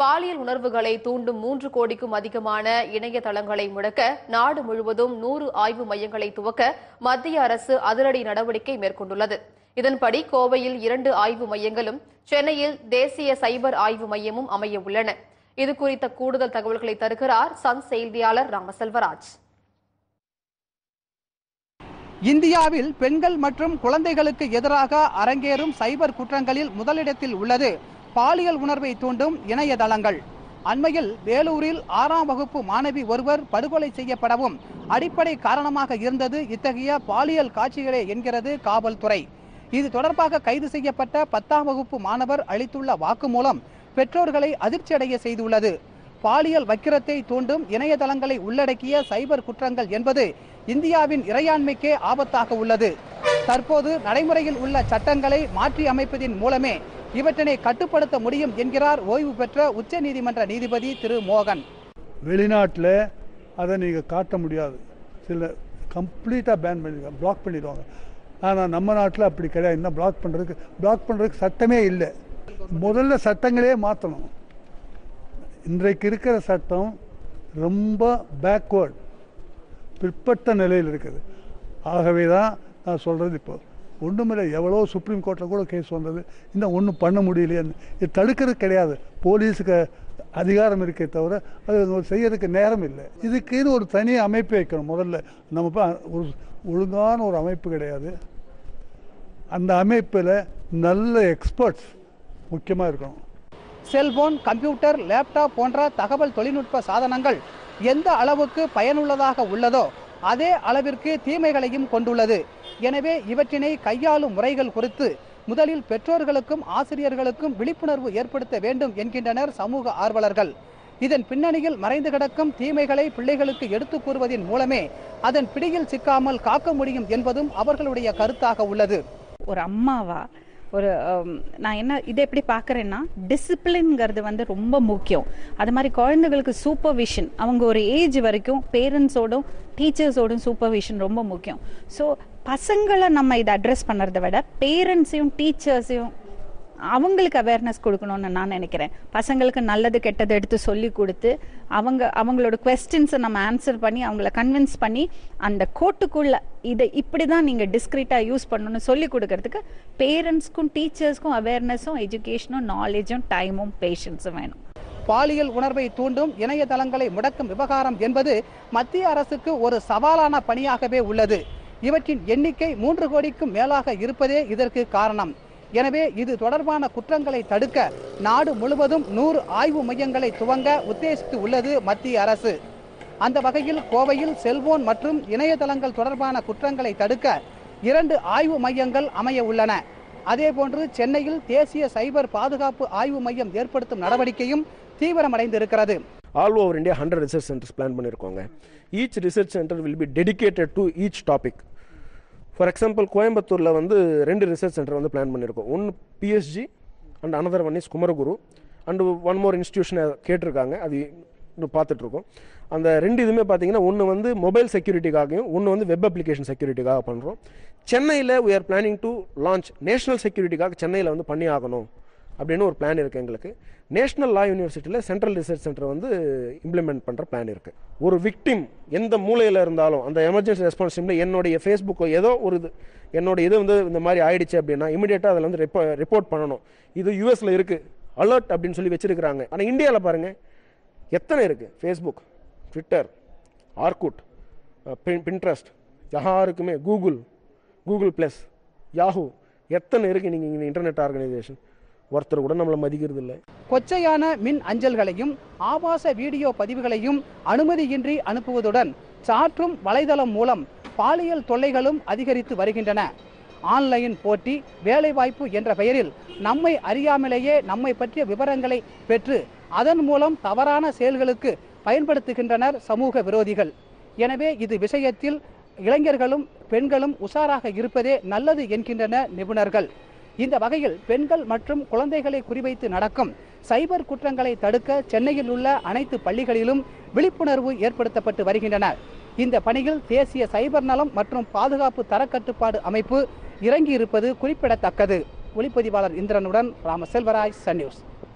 பாலியல் உணர்வுகளை தூண்டும் 3 கோடிக்கும் அதிகமான இணையதளங்களை முடக்க நாடு முழுவதும் 100 ஆய்வு மையங்களை துவக்க மத்திய அரசு அதிரடி நடவடிக்கை மேற்கொண்டுள்ளது. இதன்படி கோவையில் 2 ஆய்வு மையங்களும், சென்னையில் தேசிய சைபர் ஆய்வு மையமும் அமைய உள்ளன. இதுகுறித்த கூடுதல் தகவல்களை தருகிறார் சன் செய்தியாளர் ராமசெல்வராஜ். இந்தியாவில் பெண்கள் மற்றும் குழந்தைகளுக்கு எதிராக அரங்கேறும் சைபர் குற்றங்களில் முதலிடத்தில் உள்ளது பாலியல் உணர்வை தூண்டும் இணையதளங்கள். அண்மையில் வேலூரில் 6ஆம் வகுப்பு மாணவி ஒருவர் படுகொலை செய்யப்படவும் அடிப்படை காரணமாக இருந்தது இத்தகைய பாலியல் காட்சிகளே என்கிறது காவல்துறை. இது தொடர்பாக கைது செய்யப்பட்ட 10ஆம் வகுப்பு மாணவர் அளித்துள்ள வாக்குமூலம் பெற்றோர்களை அதிர்ச்சியடைய செய்துள்ளது. பாலியல் வக்கிரத்தை தூண்டும் இணையதளங்களை உள்ளடக்கிய சைபர் குற்றங்கள் என்பது இந்தியாவின் இறையாண்மைக்கே ஆபத்தாக உள்ளது. தற்போது நடைமுறையில் உள்ள சட்டங்களை மாற்றி அமைப்பதின் மூலமே இவற்றினை கட்டுப்படுத்த முடியும் என்கிறார் ஓய்வு பெற்ற உச்சநீதிமன்ற நீதிபதி திரு மோகன். வெளிநாட்டில் அதை நீங்கள் காட்ட முடியாது, சில கம்ப்ளீட்டாக பேன் பண்ணி பிளாக் பண்ணிடுவாங்க. ஆனால் நம்ம நாட்டில் அப்படி கிடையாது. இன்னும் பிளாக் பண்ணுறதுக்கு சட்டமே இல்லை. முதல்ல சட்டங்களே மாற்றணும். இன்றைக்கு இருக்கிற சட்டம் ரொம்ப பேக்வேர்டு, பிற்பட்ட நிலையில் இருக்குது. ஆகவே தான் நான் சொல்கிறது, இப்போ ஒன்றுமில்லை, எவ்வளோ சுப்ரீம் கோர்ட்டில் கூட கேஸ் வந்தது, இன்னும் ஒன்றும் பண்ண முடியலையேன்னு. இது தடுக்கிறது கிடையாது, போலீஸுக்கு அதிகாரம் இருக்கே தவிர அது செய்யறதுக்கு நேரம் இல்லை. இதுக்குன்னு ஒரு தனி அமைப்பு வைக்கணும். முதல்ல நம்ம ஒரு ஒழுங்கான ஒரு அமைப்பு கிடையாது. அந்த அமைப்பில் நல்ல எக்ஸ்பர்ட்ஸ் முக்கியமாக இருக்கணும். செல்போன், கம்ப்யூட்டர், லேப்டாப் போன்ற தகவல் தொழில்நுட்ப சாதனங்கள் எந்த அளவுக்கு பயனுள்ளதாக உள்ளதோ அதே அளவிற்கு தீமைகளையும் கொண்டுள்ளது. எனவே இவற்றினை கையாளும் முறைகள் குறித்து முதலில் பெற்றோர்களுக்கும் ஆசிரியர்களுக்கும் விழிப்புணர்வு ஏற்படுத்த வேண்டும் என்கின்றனர் சமூக ஆர்வலர்கள். இதன் பின்னணியில் மறைந்து கிடக்கும் தீமைகளை பிள்ளைகளுக்கு எடுத்துக் கூறுவதன் மூலமே அதன் பிடியில் சிக்காமல் காக்க முடியும் என்பதும் அவர்களுடைய கருத்தாக உள்ளது. ஒரு அம்மாவா நான் இதை எப்படி பார்க்குறேன்னா, டிசிப்ளின்ங்கிறது ரொம்ப முக்கியம். அது மாதிரி குழந்தைகளுக்கு சூப்பர்விஷன், அவங்க ஒரு ஏஜ் வரைக்கும் பேரண்ட்ஸோடும் டீச்சர்ஸோடும் சூப்பர்விஷன் ரொம்ப முக்கியம். ஸோ பசங்களை நம்ம இதை அட்ரஸ் பண்ணுறதை விட பேரண்ட்ஸையும் டீச்சர்ஸையும் அவங்களுக்கு அவேர்னஸ் கொடுக்கணும்னு நான் நினைக்கிறேன். பசங்களுக்கு நல்லது கெட்டது எடுத்து சொல்லி கொடுத்து அவங்களோட குவெஸ்டின்ஸை நம்ம ஆன்சர் பண்ணி அவங்கள கன்வின்ஸ் பண்ணி அந்த கோட்டுக்குள்ள இதை இப்படி தான் நீங்கள் டிஸ்கிரீட்டாக யூஸ் பண்ணணும்னு சொல்லி கொடுக்கறதுக்கு பேரண்ட்ஸ்க்கும் டீச்சர்ஸ்க்கும் அவேர்னஸும் எஜுகேஷனும் நாலேஜும் டைமும் பேஷன்ஸும் வேணும். பாலியல் உணர்வை தூண்டும் இணையதளங்களை முடக்கும் விவகாரம் என்பது மத்திய அரசுக்கு ஒரு சவாலான பணியாகவே உள்ளது. இவற்றின் எண்ணிக்கை 3 கோடிக்கும் மேலாக இருப்பதே இதற்கு காரணம். எனவே இது தொடர்பான குற்றங்களை தடுக்க நாடு முழுவதும் 100 ஆய்வு மையங்களை துவங்க உத்தேசித்து உள்ளது மத்திய அரசு. அந்த வகையில் கோவையில் செல்போன் மற்றும் இணையதளங்கள் தொடர்பான குற்றங்களை தடுக்க 2 ஆய்வு மையங்கள் அமைய உள்ளன. அதேபோன்று சென்னையில் தேசிய சைபர் பாதுகாப்பு ஆய்வு மையம் ஏற்படுத்தும் நடவடிக்கையும் தீவிரமடைந்திருக்கிறது. All over India 100 research centers plan பண்ணிருக்கோங்க. Each research center will be dedicated to each topic. For example கோயம்புத்தூரில் 2 ரிசர்ச் சென்டர் பிளான் பண்ணியிருக்கோம். ஒன்று PSG and another one is Kumaraguru and one more இன்ஸ்டியூஷனை கேட்டிருக்காங்க, அது இன்னும் பார்த்துட்ருக்கோம். அந்த 2 இதுவுமே பார்த்தீங்கன்னா ஒன்று மொபைல் செக்யூரிட்டிக்காகவும் ஒன்று வெப் அப்ளிகேஷன் செக்யூரிட்டிக்காக பண்ணுறோம். சென்னையில் we are planning to launch national செக்யூரிட்டிக்காக சென்னையில் பண்ணி ஆகணும் அப்படின்னு ஒரு பிளான் இருக்குது எங்களுக்கு. நேஷனல் லா யூனிவர்சிட்டியில் சென்ட்ரல் ரிசர்ச் சென்டர் இம்ப்ளிமெண்ட் பண்ணுற பிளான் இருக்குது. ஒரு விக்டிம் எந்த மூலையில் இருந்தாலும் அந்த எமர்ஜென்சி ரெஸ்பான்ஸ் டீமில் என்னுடைய ஃபேஸ்புக்கோ ஏதோ ஒரு என்னோட இது இந்த மாதிரி ஆயிடுச்சு அப்படின்னா இமீடியட்டாக அதில் ரிப்போர்ட் பண்ணணும். இது யூஎஸில் இருக்குது, அலர்ட் அப்படின்னு சொல்லி வச்சுருக்கிறாங்க. ஆனால் இந்தியாவில் பாருங்கள் எத்தனை இருக்குது. ஃபேஸ்புக், ட்விட்டர், ஆர்குட், பின்ட்ரஸ்ட், யாருக்குமே கூகுள் ப்ளஸ், யாஹூ எத்தனை இருக்குது. நீங்கள் இங்கே இன்டர்நெட் ஆர்கனைசேஷன் ஒருத்தர் கூட நம்மளை மதிக்கிறது இல்லை. கொச்சையான மின் அஞ்சல்களையும் ஆபாச வீடியோ பதிவுகளையும் அனுமதியின்றி அனுப்புவதுடன் சாற்றும் வலைதளம் மூலம் பாலியல் தொல்லைகளும் அதிகரித்து வருகின்றன. ஆன்லைன் போட்டி, வேலைவாய்ப்பு என்ற பெயரில் நம்மை அறியாமலேயே நம்மை பற்றிய விவரங்களை பெற்று அதன் மூலம் தவறான செயல்களுக்கு பயன்படுத்துகின்றனர் சமூக விரோதிகள். எனவே இது விஷயத்தில் இளைஞர்களும் பெண்களும் உஷாராக இருப்பதே நல்லது என்கின்றனர் நிபுணர்கள். இந்த வகையில் பெண்கள் மற்றும் குழந்தைகளை குறிவைத்து நடக்கும் சைபர் குற்றங்களை தடுக்க சென்னையில் உள்ள அனைத்து பள்ளிகளிலும் விழிப்புணர்வு ஏற்படுத்தப்பட்டு வருகின்றன. இந்த பணியில் தேசிய சைபர் நலம் மற்றும் பாதுகாப்பு தரக்கட்டுப்பாடு அமைப்பு இறங்கியிருப்பது குறிப்பிடத்தக்கது. ஒளிப்பதிவாளர் இந்திரனுடன் ராமசெல்வராஜ், சன் நியூஸ்.